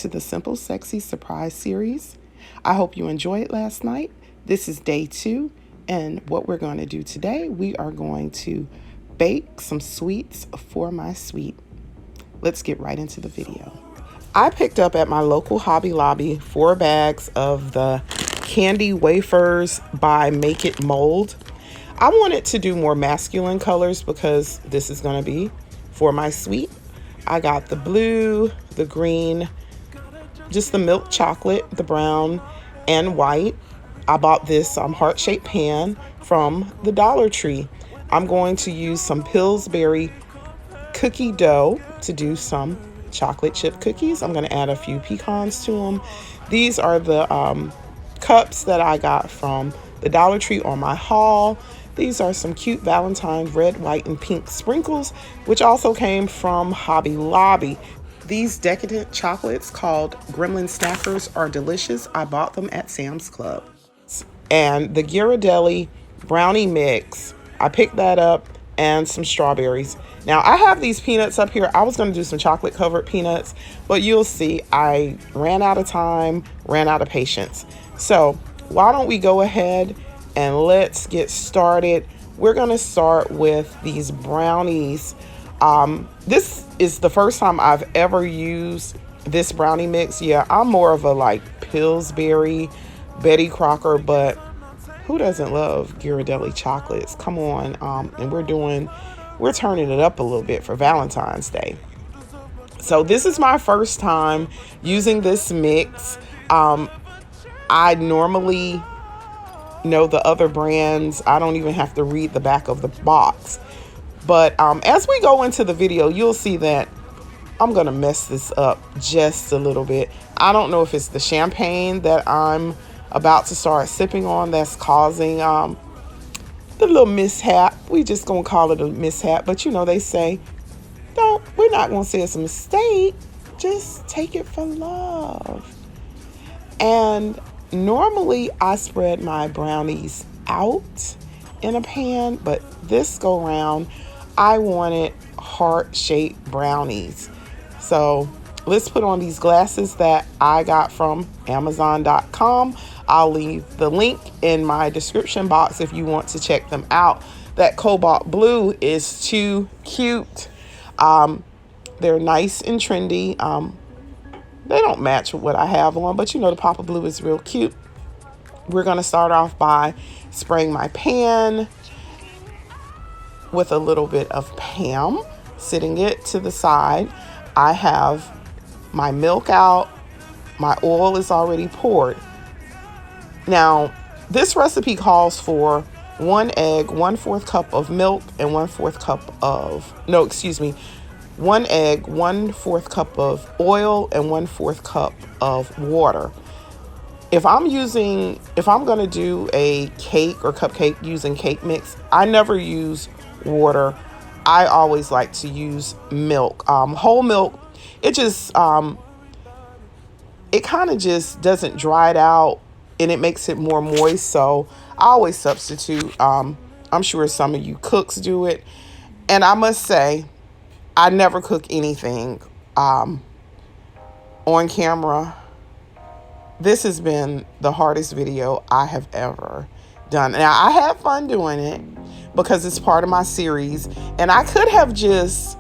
to the Simple Sexy Surprise series. I hope you enjoyed last night. This is day 2, and what we're going to do today, we are going to bake some sweets for my sweet. Let's get right into the video. I picked up at my local Hobby Lobby 4 bags of the candy wafers by Make It Mold. I wanted to do more masculine colors because this is going to be for my sweet. I got the blue, the green, just the milk chocolate, the brown, and white. I bought this heart-shaped pan from the Dollar Tree. I'm going to use some Pillsbury cookie dough to do some chocolate chip cookies. I'm going to add a few pecans to them. These are the cups that I got from the Dollar Tree on my haul. These are some cute Valentine red, white, and pink sprinkles, which also came from Hobby Lobby. These decadent chocolates called Gremlin Snackers are delicious. I bought them at Sam's Club. And the Ghirardelli brownie mix, I picked that up, and some strawberries. Now, I have these peanuts up here. I was going to do some chocolate covered peanuts, but you'll see I ran out of time, ran out of patience. So why don't we go ahead and let's get started. We're going to start with these brownies. This is the first time I've ever used this brownie mix. Yeah, I'm more of a Pillsbury, Betty Crocker, but who doesn't love Ghirardelli chocolates? Come on. And we're turning it up a little bit for Valentine's Day. So this is my first time using this mix. I normally know the other brands. I don't even have to read the back of the box. But as we go into the video, you'll see that I'm going to mess this up just a little bit. I don't know if it's the champagne that I'm about to start sipping on that's causing the little mishap. We just going to call it a mishap. But they say, we're not going to say it's a mistake. Just take it for love. And normally I spread my brownies out in a pan, but this go round I wanted heart-shaped brownies. So let's put on these glasses that I got from Amazon.com. I'll leave the link in my description box if you want to check them out. That cobalt blue is too cute. They're nice and trendy. They don't match with what I have on, but the Papa Blue is real cute. We're going to start off by spraying my pan with a little bit of Pam, sitting it to the side. I have my milk out. My oil is already poured. Now, this recipe calls for 1 egg, 1/4 cup of milk, and 1/4 cup of, 1 egg, 1/4 cup of oil, and 1/4 cup of water. If I'm going to do a cake or cupcake using cake mix, I never use water. I always like to use milk. Whole milk, it just, it kind of just doesn't dry it out and it makes it more moist. So I always substitute. I'm sure some of you cooks do it. And I must say, I never cook anything on camera. This has been the hardest video I have ever done. Now, I had fun doing it because it's part of my series. And I could have just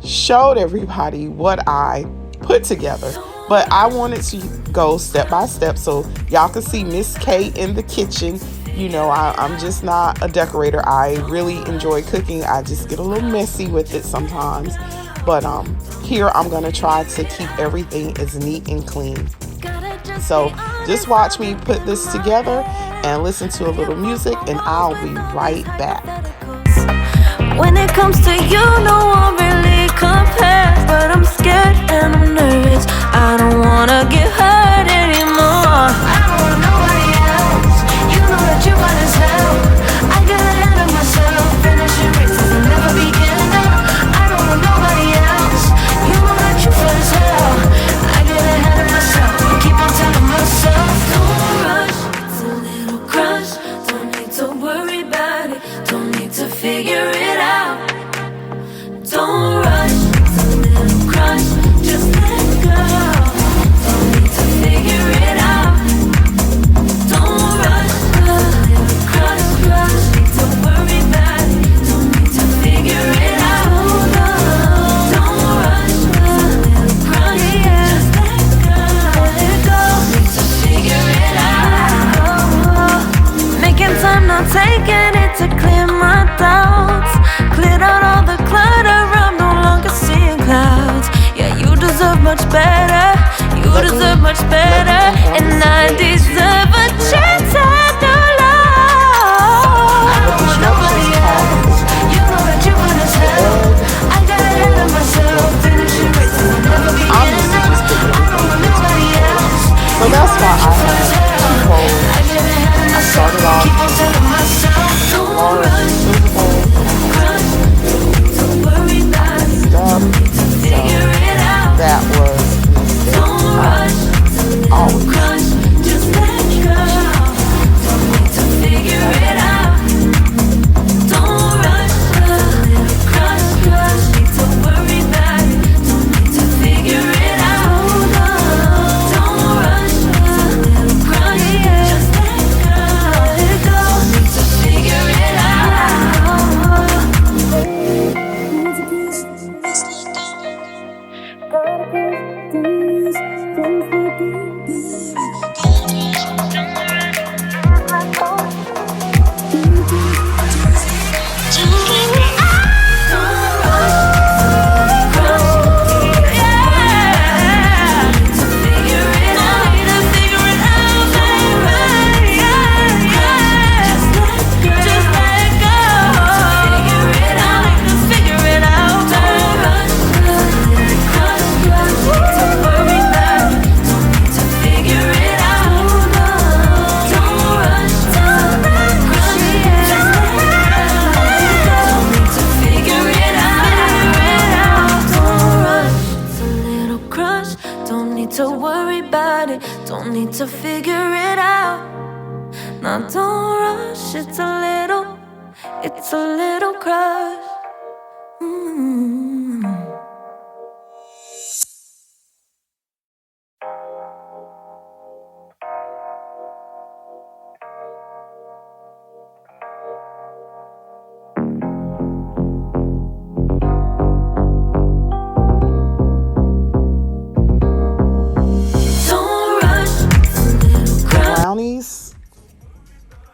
showed everybody what I put together. But I wanted to go step by step so y'all could see Miss Kaye in the kitchen. I'm just not a decorator. I really enjoy cooking. I just get a little messy with it sometimes. But here I'm going to try to keep everything as neat and clean. So just watch me put this together and listen to a little music, and I'll be right back. When it comes to you, no one really compares, but I'm scared and I'm nervous. I don't wanna get hurt anymore. I don't want nobody else. You know that you're fine as hell. I get ahead of myself, finishing races and never begin. I don't want nobody else. You know that you're fine as hell. I get ahead of myself, keep on telling myself, don't rush. It's a little crush. Don't need to worry about it. Don't need to figure it out. Don't rush. It's a little crush. Just let go. brownies. and I deserve a chance at the love. With instructions called You know that you wanna tell. I got ahead of myself, finishing races will never be I'm used to enough. just cooking I with don't the want kitchen nobody sink. else. So You that's know why that I you wanna have tell. 2 bowls. I get ahead of I myself, started off keep on telling myself, with a don't large rush, silver bowl and I had to rush, don't worry about mix it, it up. So figure it out. that was a mistake. Don't rush, it's a little Always. crush, just let go. Don't need to figure it out. Don't rush, a little crush, crush. Need to worry about it. Don't need to figure it out. Don't rush, a little crush, just let go. Don't need to figure it to worry about it, don't need to figure it out. Now don't rush, it's a little crush. Don't rush, it's a little crush. Brownies,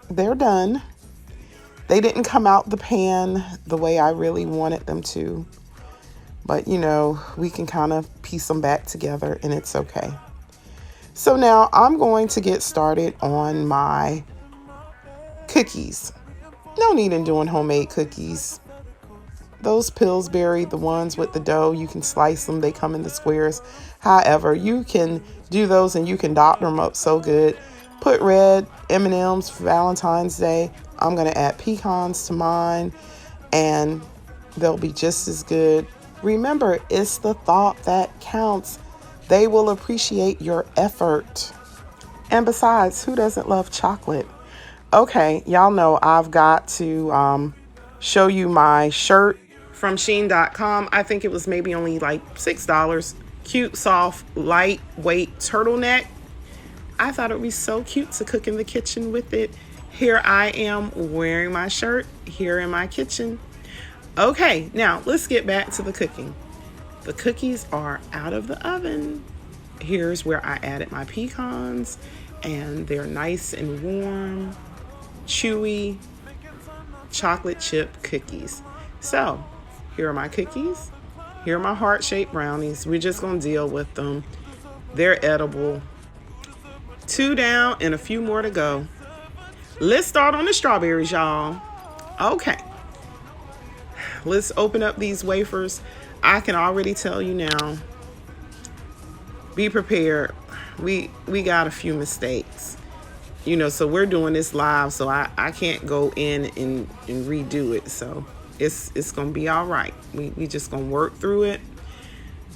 they're done. They didn't come out the pan the way I really wanted them to. But, you know, we can kind of piece them back together and it's okay. So now I'm going to get started on my cookies. No need in doing homemade cookies. Those Pillsbury, the ones with the dough, you can slice them. They come in the squares. However, you can do those and you can doctor them up so good. Put red M&Ms for Valentine's Day. I'm going to add pecans to mine and they'll be just as good. Remember, it's the thought that counts. They will appreciate your effort. And besides, who doesn't love chocolate? Okay, y'all know I've got to show you my shirt from Shein.com. I think it was maybe only like $6. Cute, soft, lightweight turtleneck. I thought it would be so cute to cook in the kitchen with it. Here I am wearing my shirt here in my kitchen. Okay, now let's get back to the cooking. The cookies are out of the oven. Here's where I added my pecans and they're nice and warm, chewy, chocolate chip cookies. So here are my cookies. Here are my heart-shaped brownies. We're just gonna deal with them. They're edible. 2 down and a few more to go. Let's start on the strawberries, y'all. Okay. Let's open up these wafers. I can already tell you now, be prepared. We got a few mistakes. You know, so we're doing this live, so I can't go in and redo it. So it's gonna be all right. We just gonna work through it.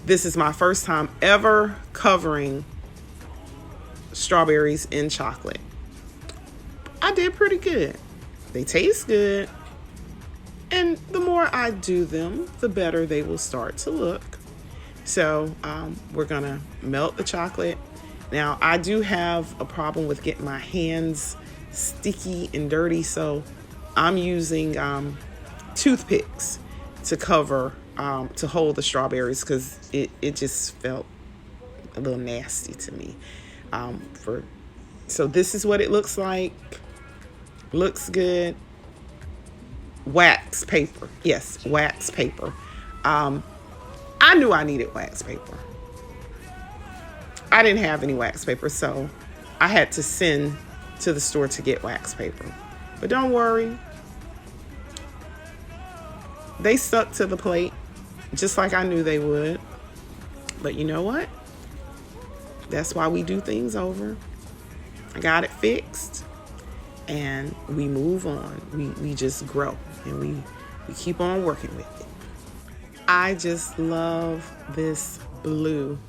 This is my first time ever covering strawberries in chocolate. I did pretty good. They taste good. And the more I do them, the better they will start to look. So we're gonna melt the chocolate. Now I do have a problem with getting my hands sticky and dirty, so I'm using toothpicks to cover, to hold the strawberries because it just felt a little nasty to me. So this is what it looks like. Looks good. Wax paper. Yes, wax paper. I knew I needed wax paper. I didn't have any wax paper, so I had to send to the store to get wax paper. But don't worry, they stuck to the plate just like I knew they would. But you know what? That's why we do things over. I got it fixed, and we move on. We just grow, and we keep on working with it. I just love this blue.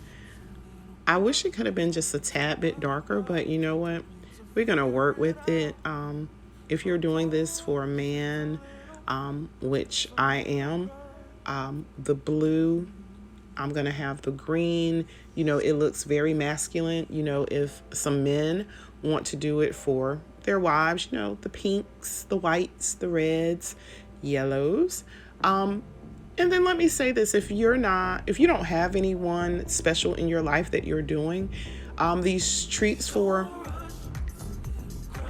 I wish it could have been just a tad bit darker, but you know what? We're gonna work with it. If you're doing this for a man, which I am, the blue, I'm gonna have the green. You know, it looks very masculine. You know, if some men want to do it for their wives, you know, the pinks, the whites, the reds, yellows. And then let me say this, if you don't have anyone special in your life that you're doing these treats for,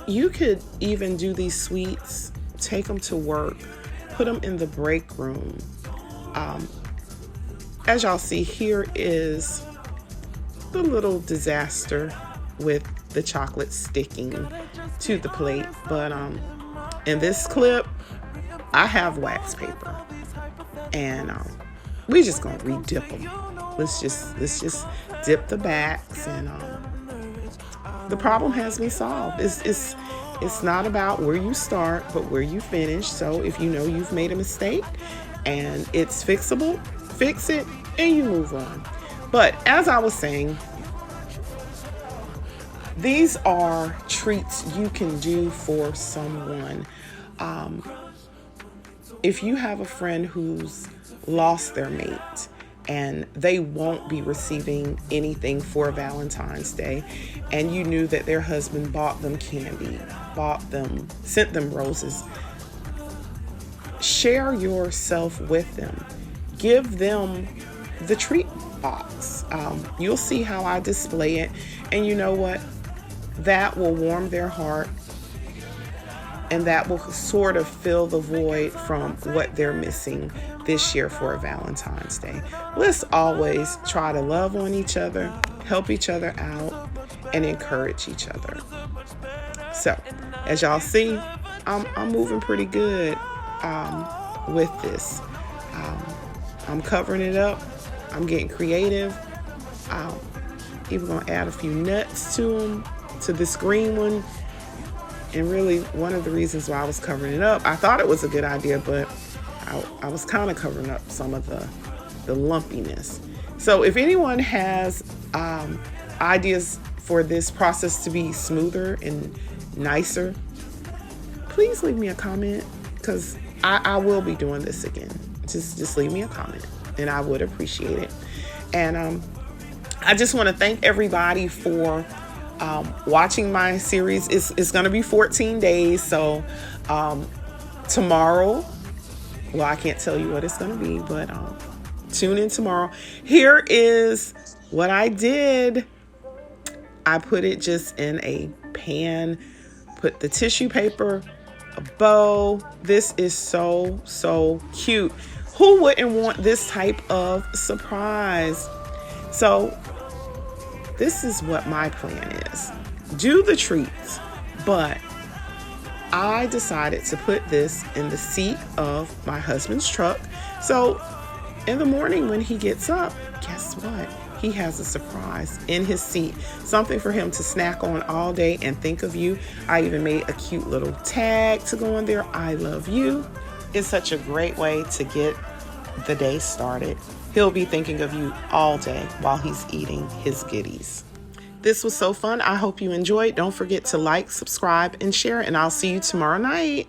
you could even do these sweets, take them to work, put them in the break room. As y'all see, here is the little disaster with the chocolate sticking to the plate. But in this clip, I have wax paper, and we just gonna re-dip them. Let's just dip the backs, and the problem has been solved. It's not about where you start, but where you finish. So if you know you've made a mistake and it's fixable, fix it and you move on. But as I was saying, these are treats you can do for someone. If you have a friend who's lost their mate and they won't be receiving anything for Valentine's Day, and you knew that their husband bought them candy, sent them roses, share yourself with them. Give them the treat box. You'll see how I display it, and you know what? That will warm their heart, and that will sort of fill the void from what they're missing this year for Valentine's Day. Let's always try to love on each other, help each other out, and encourage each other. So, as y'all see, I'm moving pretty good with this. I'm covering it up. I'm getting creative. Even gonna add a few nuts to them, to this green one. And really, one of the reasons why I was covering it up, I thought it was a good idea, but I was kind of covering up some of the lumpiness. So if anyone has ideas for this process to be smoother and nicer, please leave me a comment, because I will be doing this again. Just leave me a comment, and I would appreciate it. And I just want to thank everybody for watching my series. It's going to be 14 days. So tomorrow, well, I can't tell you what it's going to be, but tune in tomorrow. Here is what I did. I put it just in a pan, put the tissue paper, a bow. This is so cute. Who wouldn't want this type of surprise? So this is what my plan is. Do the treats, but I decided to put this in the seat of my husband's truck. So in the morning when he gets up, guess what? He has a surprise in his seat, something for him to snack on all day and think of you. I even made a cute little tag to go on there. I love you. It's such a great way to get the day started. He'll be thinking of you all day while he's eating his goodies. This was so fun. I hope you enjoyed. Don't forget to like, subscribe, and share, and I'll see you tomorrow night.